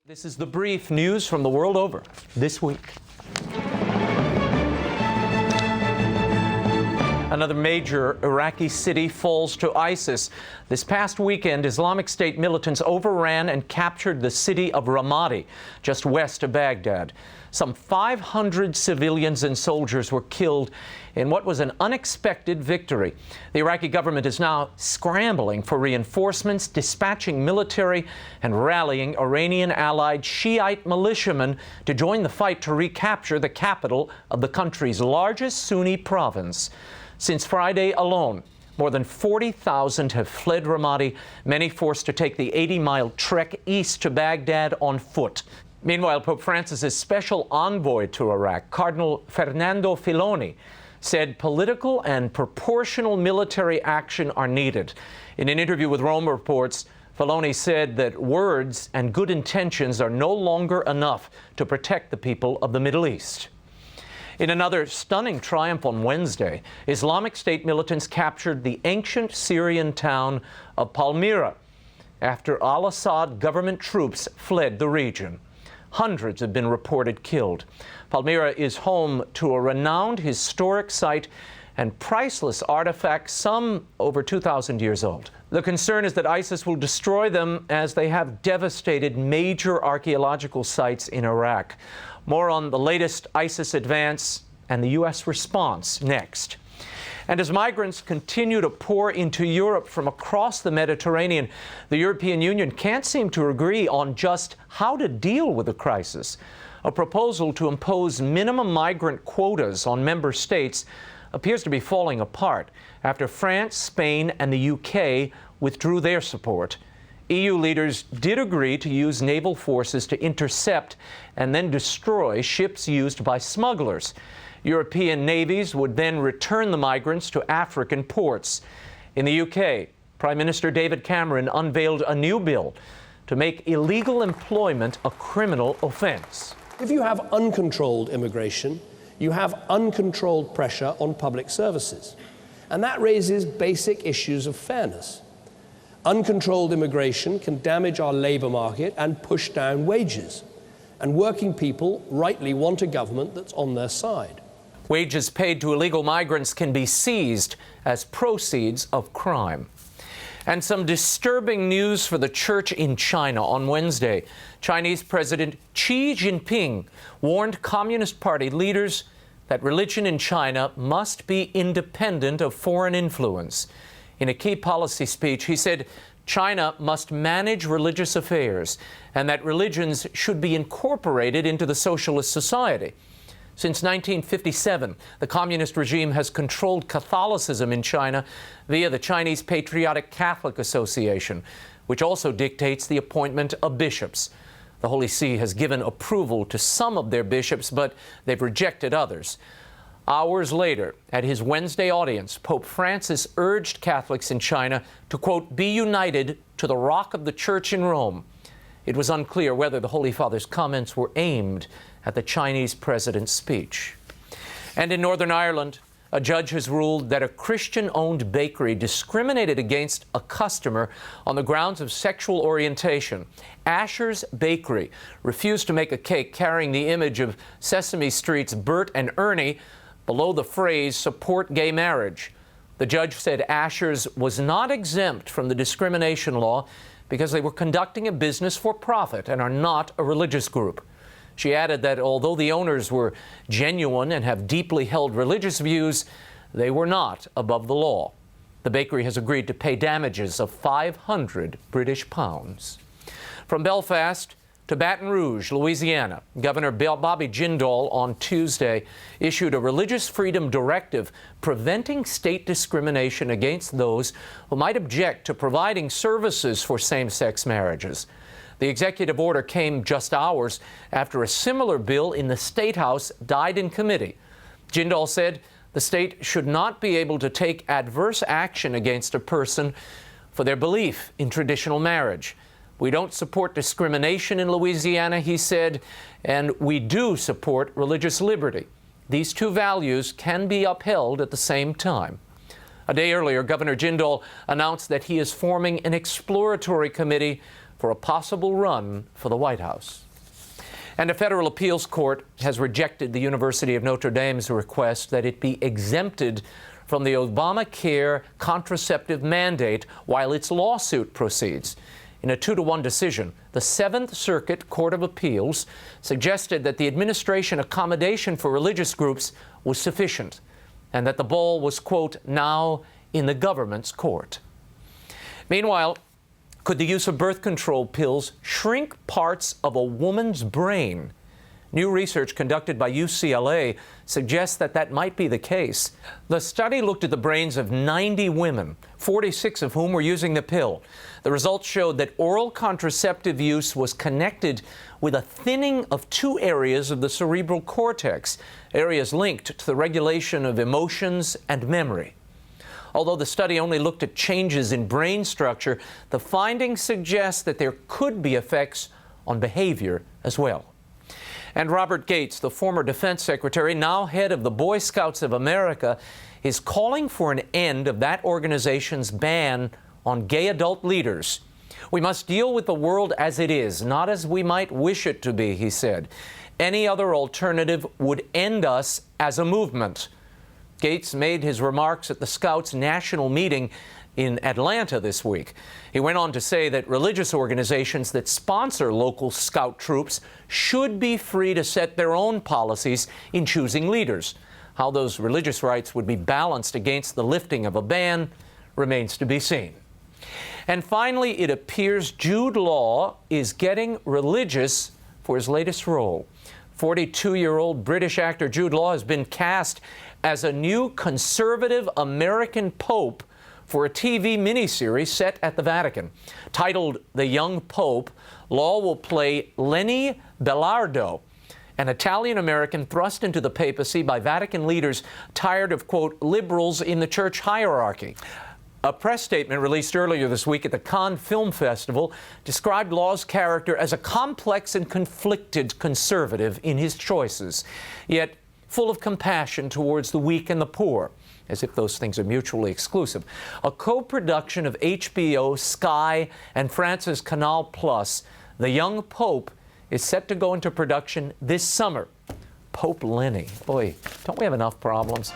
This is the brief news from the world over this week. Another major Iraqi city falls to ISIS. This past weekend, Islamic State militants overran and captured the city of Ramadi, just west of Baghdad. Some 500 civilians and soldiers were killed in what was an unexpected victory. The Iraqi government is now scrambling for reinforcements, dispatching military, and rallying Iranian-allied Shiite militiamen to join the fight to recapture the capital of the country's largest Sunni province. Since Friday alone, more than 40,000 have fled Ramadi, many forced to take the 80-mile trek east to Baghdad on foot. Meanwhile, Pope Francis's special envoy to Iraq, Cardinal Fernando Filoni, said political and proportional military action are needed. In an interview with Rome Reports, Filoni said that words and good intentions are no longer enough to protect the people of the Middle East. In another stunning triumph on Wednesday, Islamic State militants captured the ancient Syrian town of Palmyra after al-Assad government troops fled the region. Hundreds have been reported killed. Palmyra is home to a renowned historic site and priceless artifacts, some over 2,000 years old. The concern is that ISIS will destroy them as they have devastated major archaeological sites in Iraq. More on the latest ISIS advance and the U.S. response next. And as migrants continue to pour into Europe from across the Mediterranean, the European Union can't seem to agree on just how to deal with the crisis. A proposal to impose minimum migrant quotas on member states appears to be falling apart after France, Spain, and the UK withdrew their support. EU leaders did agree to use naval forces to intercept and then destroy ships used by smugglers. European navies would then return the migrants to African ports. In the UK, Prime Minister David Cameron unveiled a new bill to make illegal employment a criminal offence. If you have uncontrolled immigration, you have uncontrolled pressure on public services. And that raises basic issues of fairness. Uncontrolled immigration can damage our labour market and push down wages. And working people rightly want a government that's on their side. Wages paid to illegal migrants can be seized as proceeds of crime. And some disturbing news for the church in China on Wednesday. Chinese President Xi Jinping warned Communist Party leaders that religion in China must be independent of foreign influence. In a key policy speech, he said China must manage religious affairs and that religions should be incorporated into the socialist society. Since 1957, the communist regime has controlled Catholicism in China via the Chinese Patriotic Catholic Association, which also dictates the appointment of bishops. The Holy See has given approval to some of their bishops, but they've rejected others. Hours later, at his Wednesday audience, Pope Francis urged Catholics in China to, quote, be united to the rock of the Church in Rome. It was unclear whether the Holy Father's comments were aimed at the Chinese president's speech. And in Northern Ireland, a judge has ruled that a Christian-owned bakery discriminated against a customer on the grounds of sexual orientation. Asher's Bakery refused to make a cake carrying the image of Sesame Street's Bert and Ernie below the phrase, support gay marriage. The judge said Asher's was not exempt from the discrimination law because they were conducting a business for profit and are not a religious group. She added that although the owners were genuine and have deeply held religious views, they were not above the law. The bakery has agreed to pay damages of 500 British pounds. From Belfast to Baton Rouge, Louisiana, Governor Bobby Jindal on Tuesday issued a religious freedom directive preventing state discrimination against those who might object to providing services for same-sex marriages. The executive order came just hours after a similar bill in the State House died in committee. Jindal said the state should not be able to take adverse action against a person for their belief in traditional marriage. We don't support discrimination in Louisiana, he said, and we do support religious liberty. These two values can be upheld at the same time. A day earlier, Governor Jindal announced that he is forming an exploratory committee for a possible run for the White House. And a federal appeals court has rejected the University of Notre Dame's request that it be exempted from the Obamacare contraceptive mandate while its lawsuit proceeds. In a 2-1 decision, the Seventh Circuit Court of Appeals suggested that the administration accommodation for religious groups was sufficient and that the ball was, quote, now in the government's court. Meanwhile, could the use of birth control pills shrink parts of a woman's brain? New research conducted by UCLA suggests that that might be the case. The study looked at the brains of 90 women, 46 of whom were using the pill. The results showed that oral contraceptive use was connected with a thinning of 2 areas of the cerebral cortex, areas linked to the regulation of emotions and memory. Although the study only looked at changes in brain structure, the findings suggest that there could be effects on behavior as well. And Robert Gates, the former defense secretary, now head of the Boy Scouts of America, is calling for an end of that organization's ban on gay adult leaders. We must deal with the world as it is, not as we might wish it to be, he said. Any other alternative would end us as a movement. Gates made his remarks at the Scouts' national meeting in Atlanta this week. He went on to say that religious organizations that sponsor local Scout troops should be free to set their own policies in choosing leaders. How those religious rights would be balanced against the lifting of a ban remains to be seen. And finally, it appears Jude Law is getting religious for his latest role. 42-year-old British actor Jude Law has been cast as a new conservative American pope for a TV miniseries set at the Vatican. Titled The Young Pope, Law will play Lenny Belardo, an Italian-American thrust into the papacy by Vatican leaders tired of, quote, liberals in the church hierarchy. A press statement released earlier this week at the Cannes Film Festival described Law's character as a complex and conflicted conservative in his choices, yet full of compassion towards the weak and the poor, as if those things are mutually exclusive. A co-production of HBO, Sky, and France's Canal Plus, The Young Pope is set to go into production this summer. Pope Lenny. Boy, don't we have enough problems?